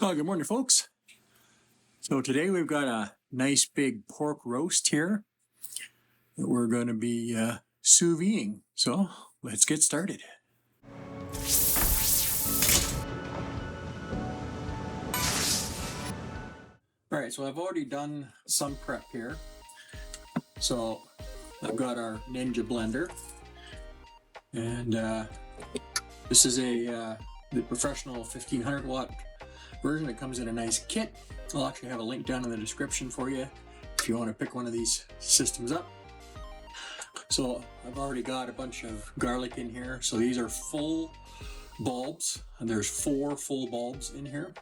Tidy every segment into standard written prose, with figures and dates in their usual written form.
Oh, good morning, folks. So today we've got a nice big pork roast here that we're going to be sous videing. So let's get started. All right, so I've already done some prep here. So I've got our Ninja blender, and this is the professional 1500 watt version. It comes in a nice kit. I'll actually have a link down in the description for you if you want to pick one of these systems up. So I've already got a bunch of garlic in here. So these are full bulbs, and there's 4 full bulbs in here.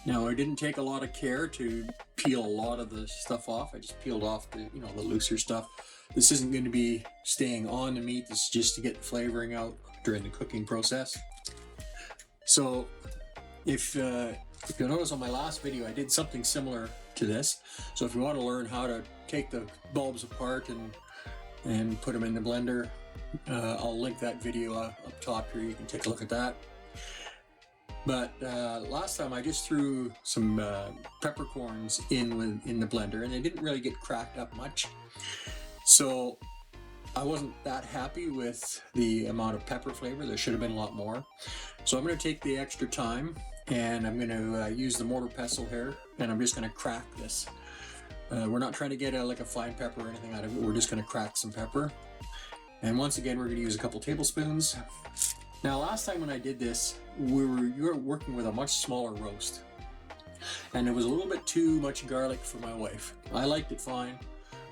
Now I didn't take a lot of care to peel a lot of the stuff off. I just peeled off the looser stuff. This isn't going to be staying on the meat. This is just to get the flavoring out during the cooking process. So if you'll notice on my last video, I did something similar to this. So if you want to learn how to take the bulbs apart and put them in the blender, I'll link that video up top here. You can take a look at that. But last time I just threw some peppercorns in the blender, and they didn't really get cracked up much. So I wasn't that happy with the amount of pepper flavor. There should have been a lot more. So I'm going to take the extra time, and I'm going to use the mortar pestle here, and I'm just going to crack this. We're not trying to get like a fine pepper or anything out of it. We're just going to crack some pepper. And once again, we're going to use a couple tablespoons. Now, last time when I did this, you were working with a much smaller roast, and it was a little bit too much garlic for my wife. I liked it fine,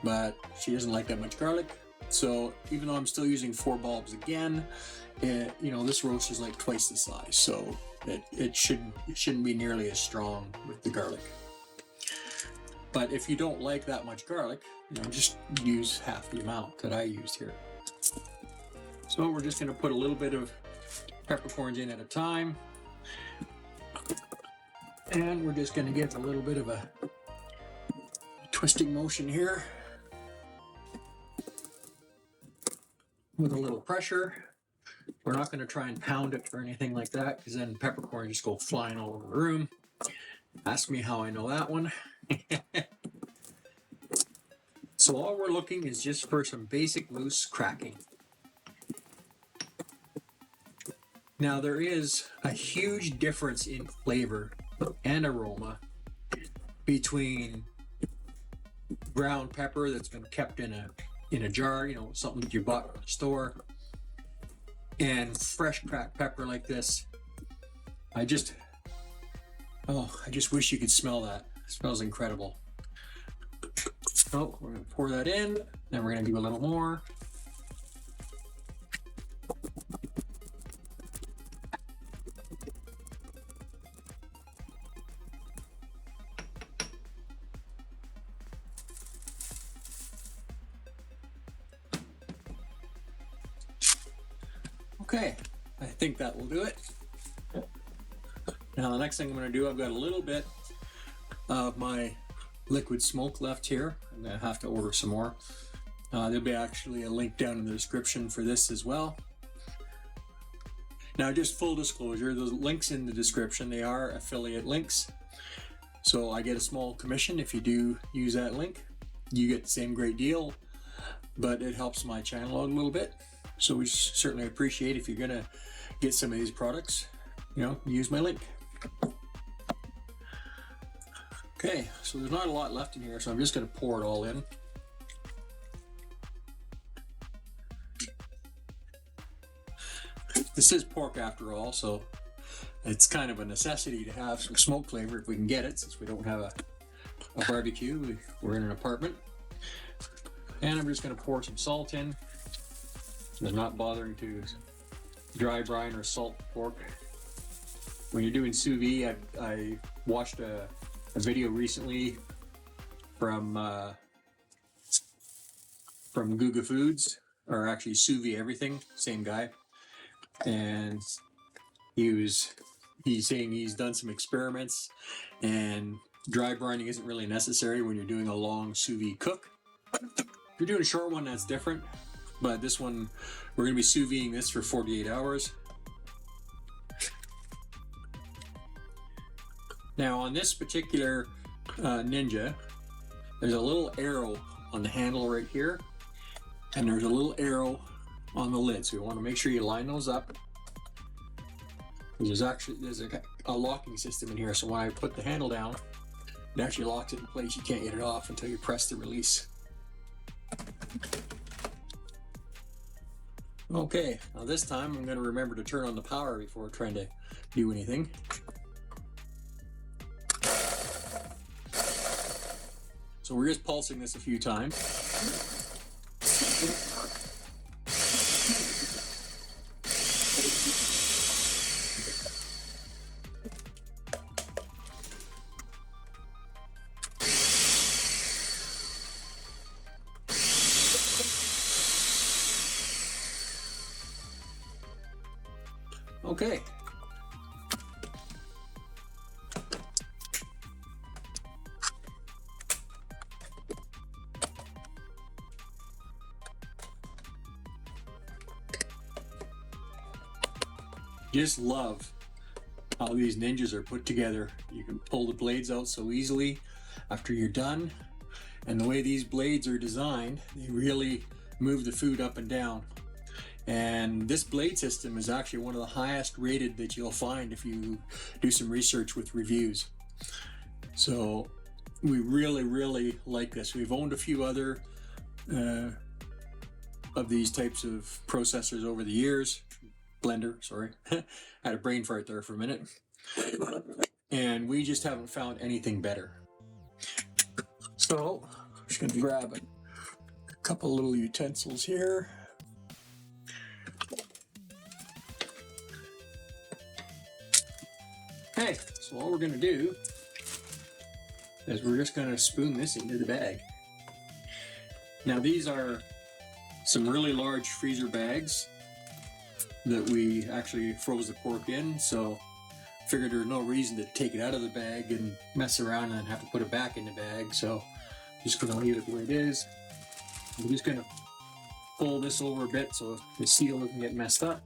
but she doesn't like that much garlic. So even though I'm still using 4 bulbs again, this roast is like twice the size, so it shouldn't be nearly as strong with the garlic. But if you don't like that much garlic, just use half the amount that I used here. So we're just going to put a little bit of peppercorns in at a time, and we're just going to get a little bit of a twisting motion here with a little pressure. We're not going to try and pound it or anything like that, because then peppercorns just go flying all over the room. Ask me how I know that one. So all we're looking is just for some basic loose cracking. Now there is a huge difference in flavor and aroma between ground pepper that's been kept in a jar, something that you bought from the store, and fresh cracked pepper like this. I just wish you could smell that. It smells incredible. So we're going to pour that in, then we're going to do a little more. Okay, I think that will do it. Now the next thing I'm going to do, I've got a little bit of my liquid smoke left here. I'm going to have to order some more. There'll be actually a link down in the description for this as well. Now just full disclosure, those links in the description, they are affiliate links. So I get a small commission if you do use that link. You get the same great deal, but it helps my channel out a little bit. So we certainly appreciate if you're going to get some of these products, use my link. Okay, so there's not a lot left in here, so I'm just going to pour it all in. This is pork after all, so it's kind of a necessity to have some smoke flavor if we can get it, since we don't have a barbecue. We're in an apartment. And I'm just going to pour some salt in. I'm not bothering to dry brine or salt pork. When you're doing sous vide, I watched a video recently from Guga Foods, or actually Sous Vide Everything, same guy, and he's saying he's done some experiments, and dry brining isn't really necessary when you're doing a long sous vide cook. If you're doing a short one, that's different. But this one, we're going to be sous videing this for 48 hours. Now on this particular Ninja, there's a little arrow on the handle right here, and there's a little arrow on the lid. So you want to make sure you line those up. There's a locking system in here, so when I put the handle down, it actually locks it in place. You can't get it off until you press the release. Okay, now this time I'm going to remember to turn on the power before trying to do anything. So we're just pulsing this a few times. Okay. Just love how these Ninjas are put together. You can pull the blades out so easily after you're done. And the way these blades are designed, they really move the food up and down. And this blade system is actually one of the highest rated that you'll find if you do some research with reviews. So we really like this. We've owned a few other of these types of processors over the years. Blender, sorry. Had a brain fart there for a minute. And we just haven't found anything better. So I'm just going to grab a couple little utensils here. Okay, so all we're going to do is we're just going to spoon this into the bag. Now these are some really large freezer bags that we actually froze the pork in, so figured there's no reason to take it out of the bag and mess around and then have to put it back in the bag, so just going to leave it the way it is. I'm just going to pull this over a bit so the seal doesn't get messed up.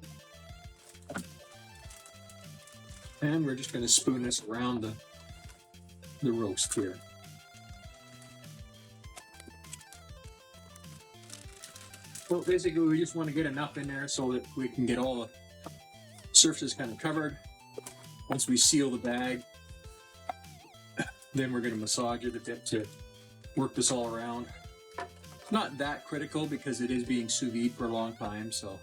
And we're just going to spoon this around the roast here. So basically we just want to get enough in there so that we can get all the surfaces kind of covered. Once we seal the bag, then we're going to massage it a bit to work this all around. Not that critical because it is being sous vide for a long time, so.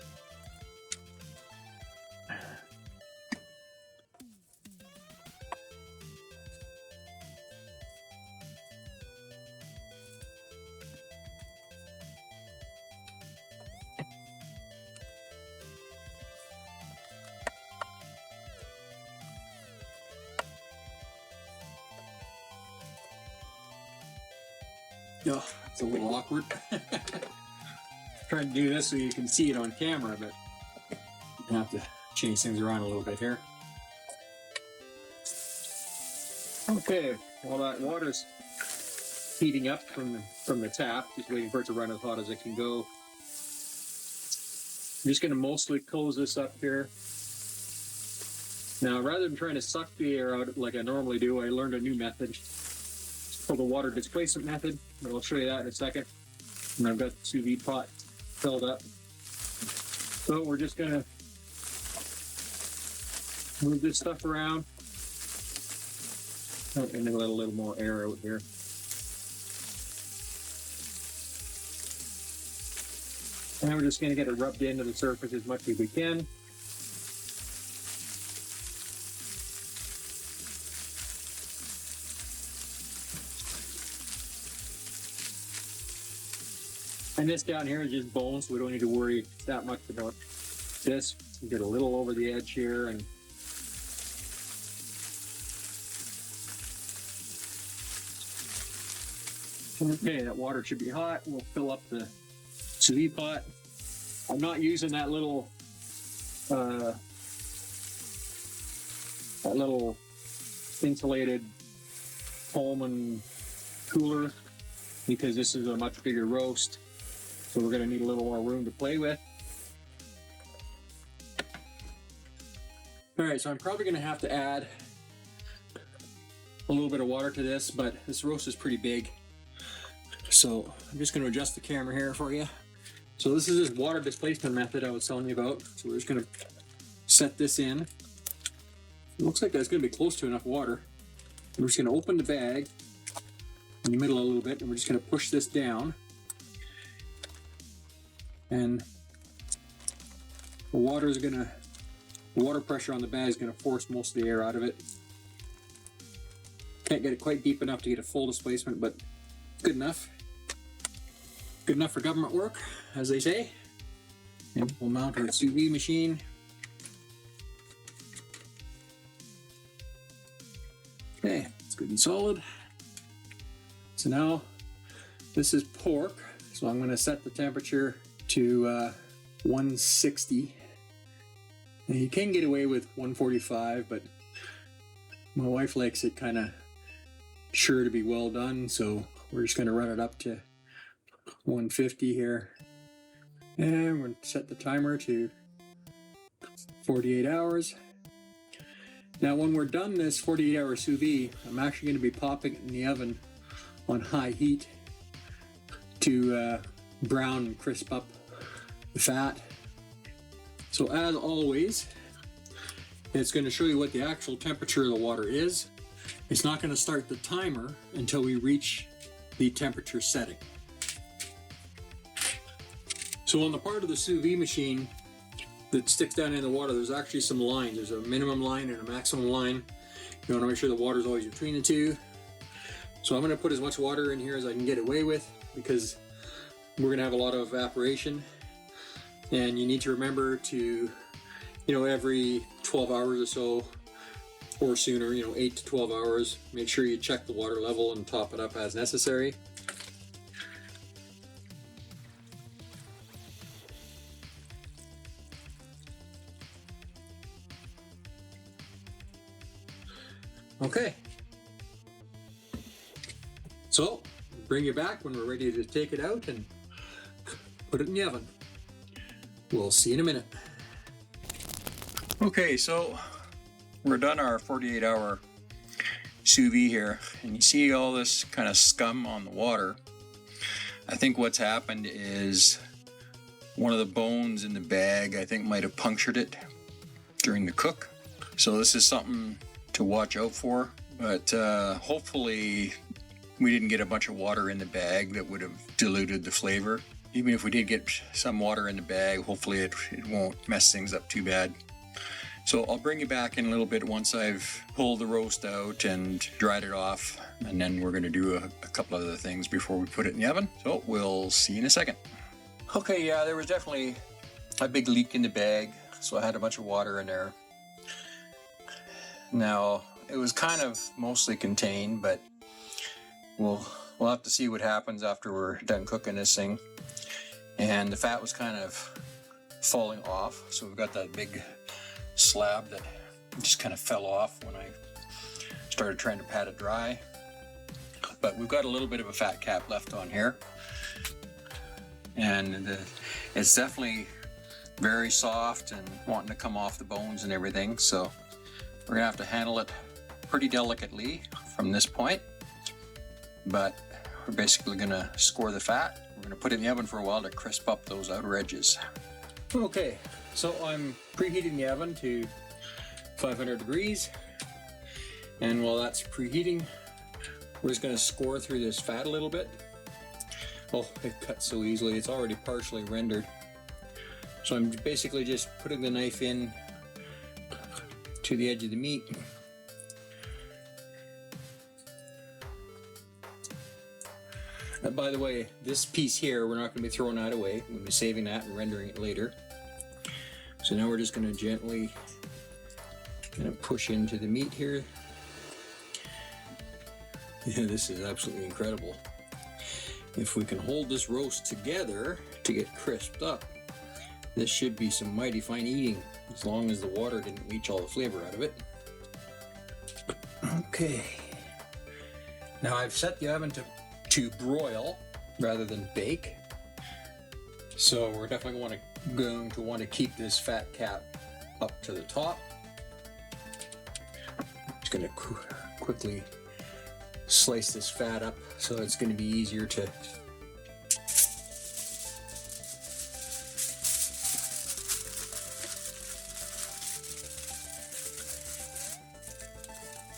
Oh, it's a little awkward. Trying to do this so you can see it on camera, but you have to change things around a little bit here. Okay, while that water's heating up from the tap, just waiting for it to run as hot as it can go. I'm just going to mostly close this up here. Now, rather than trying to suck the air out like I normally do, I learned a new method. It's called the water displacement method, but I'll show you that in a second. And I've got the sous vide pot filled up. So we're just going to move this stuff around. Oh, and then let a little more air out here. And we're just going to get it rubbed into the surface as much as we can. And this down here is just bone, so we don't need to worry that much about this. We get a little over the edge here, and okay, that water should be hot. We'll fill up the sous vide pot. I'm not using that little insulated Pullman cooler because this is a much bigger roast. So we're going to need a little more room to play with. All right, so I'm probably going to have to add a little bit of water to this, but this roast is pretty big. So I'm just going to adjust the camera here for you. So this is this water displacement method I was telling you about. So we're just going to set this in. It looks like that's going to be close to enough water. We're just going to open the bag in the middle a little bit, and we're just going to push this down. And the water pressure on the bag is going to force most of the air out of it. Can't get it quite deep enough to get a full displacement, but good enough. Good enough for government work, as they say. And we'll mount our sous vide machine. Okay, it's good and solid. So now this is pork. So I'm going to set the temperature to 160. Now you can get away with 145, but my wife likes it kind of sure to be well done, so we're just going to run it up to 150 here. And we're going to set the timer to 48 hours. Now when we're done this 48-hour sous vide, I'm actually going to be popping it in the oven on high heat to brown and crisp up the fat. So as always, it's going to show you what the actual temperature of the water is. It's not going to start the timer until we reach the temperature setting. So on the part of the sous vide machine that sticks down in the water, there's actually some lines. There's a minimum line and a maximum line. You want to make sure the water is always between the two. So I'm going to put as much water in here as I can get away with, because we're going to have a lot of evaporation. And you need to remember to, every 12 hours or so, or sooner, 8 to 12 hours, make sure you check the water level and top it up as necessary. Okay. So, bring you back when we're ready to take it out and put it in the oven. We'll see you in a minute. Okay, so we're done our 48-hour sous vide here, and you see all this kind of scum on the water. I think what's happened is one of the bones in the bag, I think, might have punctured it during the cook. So this is something to watch out for, but hopefully we didn't get a bunch of water in the bag that would have diluted the flavor. Even if we did get some water in the bag, hopefully it won't mess things up too bad. So I'll bring you back in a little bit once I've pulled the roast out and dried it off, and then we're going to do a couple other things before we put it in the oven. So we'll see you in a second. Okay, yeah, there was definitely a big leak in the bag, so I had a bunch of water in there. Now, it was kind of mostly contained, but we'll have to see what happens after we're done cooking this thing. And the fat was kind of falling off, so we've got that big slab that just kind of fell off when I started trying to pat it dry. But we've got a little bit of a fat cap left on here, and it's definitely very soft and wanting to come off the bones and everything, so we're gonna have to handle it pretty delicately from this point. But we're basically gonna score the fat. We're gonna put it in the oven for a while to crisp up those outer edges. Okay, so I'm preheating the oven to 500 degrees, and while that's preheating, we're just going to score through this fat a little bit. Oh, it cuts so easily. It's already partially rendered. So I'm basically just putting the knife in to the edge of the meat. By the way, this piece here, we're not going to be throwing that away. We'll be saving that and rendering it later. So now we're just going to gently push into the meat here. Yeah, this is absolutely incredible. If we can hold this roast together to get crisped up, this should be some mighty fine eating, as long as the water didn't leach all the flavor out of it. Okay. Now I've set the oven to broil rather than bake. So we're definitely going to want to keep this fat cap up to the top. Just going to quickly slice this fat up so it's going to be easier to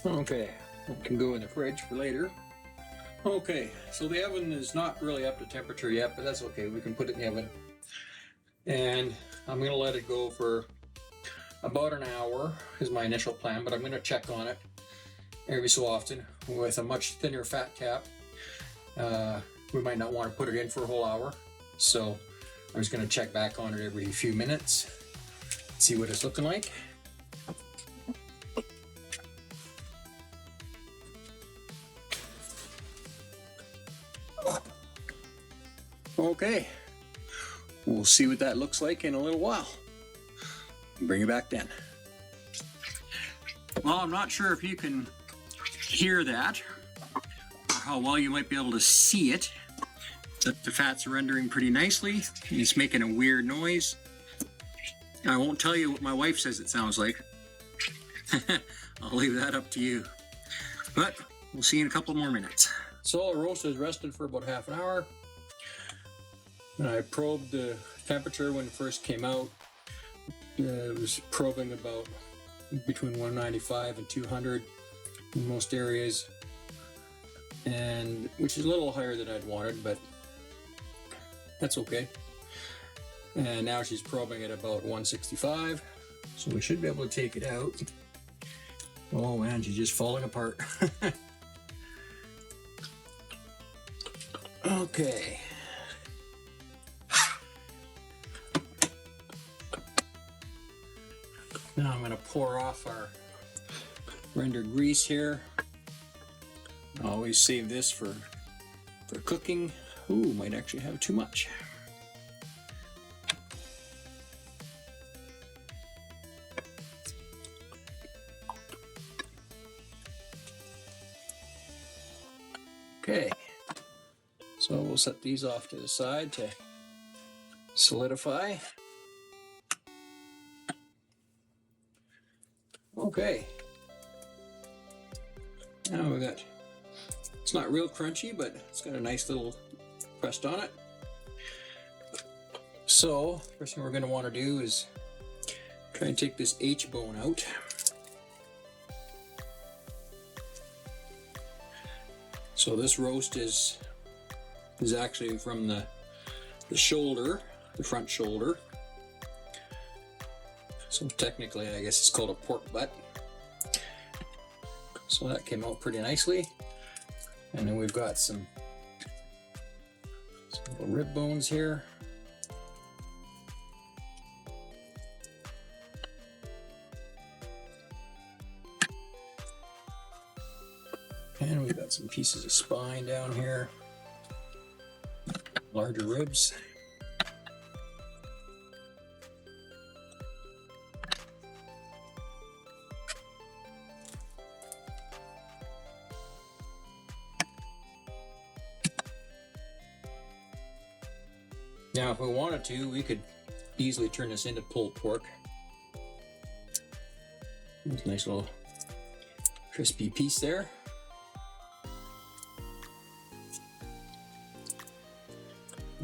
okay, it can go in the fridge for later. Okay, so the oven is not really up to temperature yet, but that's okay. We can put it in the oven. And I'm going to let it go for about an hour is my initial plan, but I'm going to check on it every so often with a much thinner fat cap. We might not want to put it in for a whole hour, so I'm just going to check back on it every few minutes, see what it's looking like. Okay, we'll see what that looks like in a little while. Bring it back then. Well, I'm not sure if you can hear that, or how well you might be able to see it. The fat's rendering pretty nicely. It's making a weird noise. I won't tell you what my wife says it sounds like. I'll leave that up to you. But we'll see you in a couple more minutes. So the roast has rested for about half an hour. And I probed the temperature when it first came out. It was probing about between 195 and 200 in most areas, and which is a little higher than I'd wanted, but that's okay. And now she's probing at about 165, so we should be able to take it out. Oh man, she's just falling apart. Okay. Now I'm going to pour off our rendered grease here. I always save this for cooking. Ooh, might actually have too much. Okay, so we'll set these off to the side to solidify. Okay, now we got, it's not real crunchy, but it's got a nice little crust on it. So first thing we're going to want to do is try and take this H bone out. So this roast is actually from the shoulder, the front shoulder. So technically, I guess it's called a pork butt. So that came out pretty nicely. And then we've got some little rib bones here. And we've got some pieces of spine down here. Larger ribs. Now, if we wanted to, we could easily turn this into pulled pork. There's a nice little crispy piece there.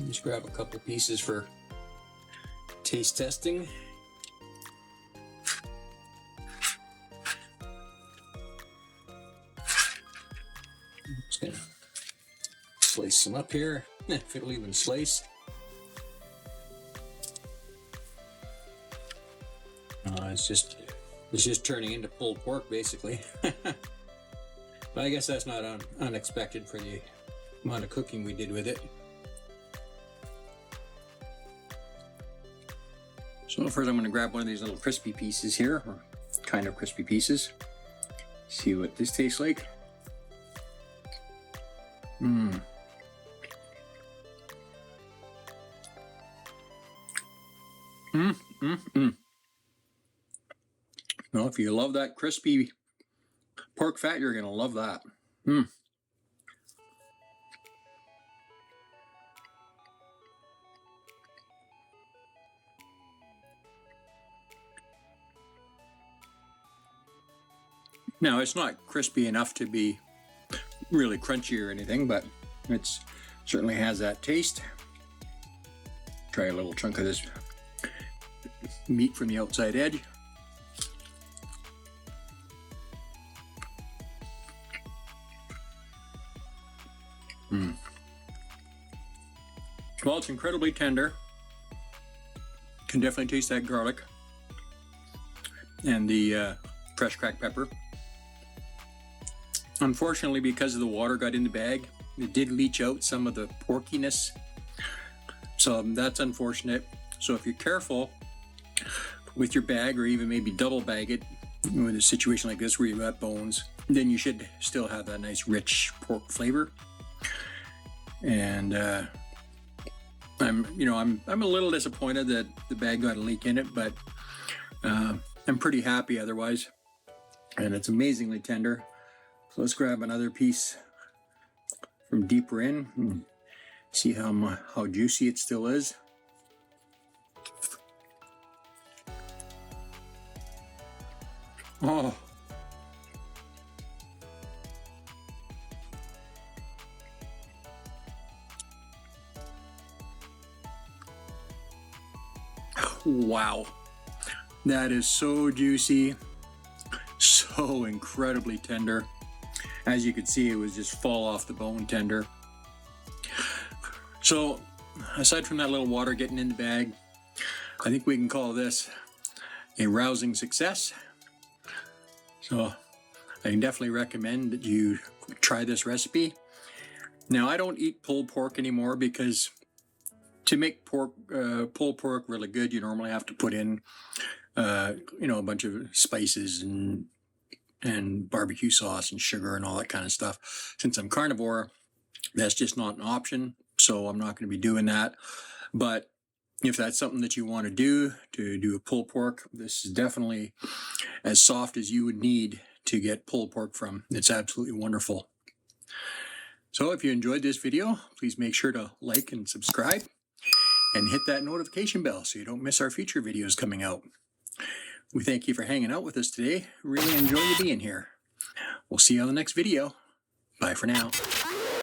Just grab a couple pieces for taste testing. I'm just gonna slice some up here, if it'll even slice. It's just turning into pulled pork, basically. But I guess that's not unexpected for the amount of cooking we did with it. So first I'm going to grab one of these little crispy pieces here, or kind of crispy pieces. See what this tastes like. Mmm. Well, if you love that crispy pork fat, you're going to love that. Now, it's not crispy enough to be really crunchy or anything, but it's certainly has that taste. Try a little chunk of this meat from the outside edge. Well, it's incredibly tender. Can definitely taste that garlic and the fresh cracked pepper. Unfortunately, because of the water got in the bag, it did leach out some of the porkiness. So that's unfortunate. So if you're careful with your bag, or even maybe double bag it with a situation like this where you've got bones, then you should still have that nice rich pork flavor. And I'm a little disappointed that the bag got a leak in it, but I'm pretty happy otherwise. And it's amazingly tender. So let's grab another piece from deeper in and see how juicy it still is. Oh. Wow. That is so juicy, so incredibly tender. As you could see, it was just fall off the bone tender. So aside from that little water getting in the bag, I think we can call this a rousing success. So I can definitely recommend that you try this recipe. Now, I don't eat pulled pork anymore because to make pulled pork really good, you normally have to put in a bunch of spices and barbecue sauce and sugar and all that kind of stuff. Since I'm carnivore, that's just not an option, so I'm not going to be doing that. But if that's something that you want to do a pulled pork, this is definitely as soft as you would need to get pulled pork from. It's absolutely wonderful. So if you enjoyed this video, please make sure to like and subscribe and hit that notification bell so you don't miss our future videos coming out. We thank you for hanging out with us today. Really enjoy you being here. We'll see you on the next video. Bye for now.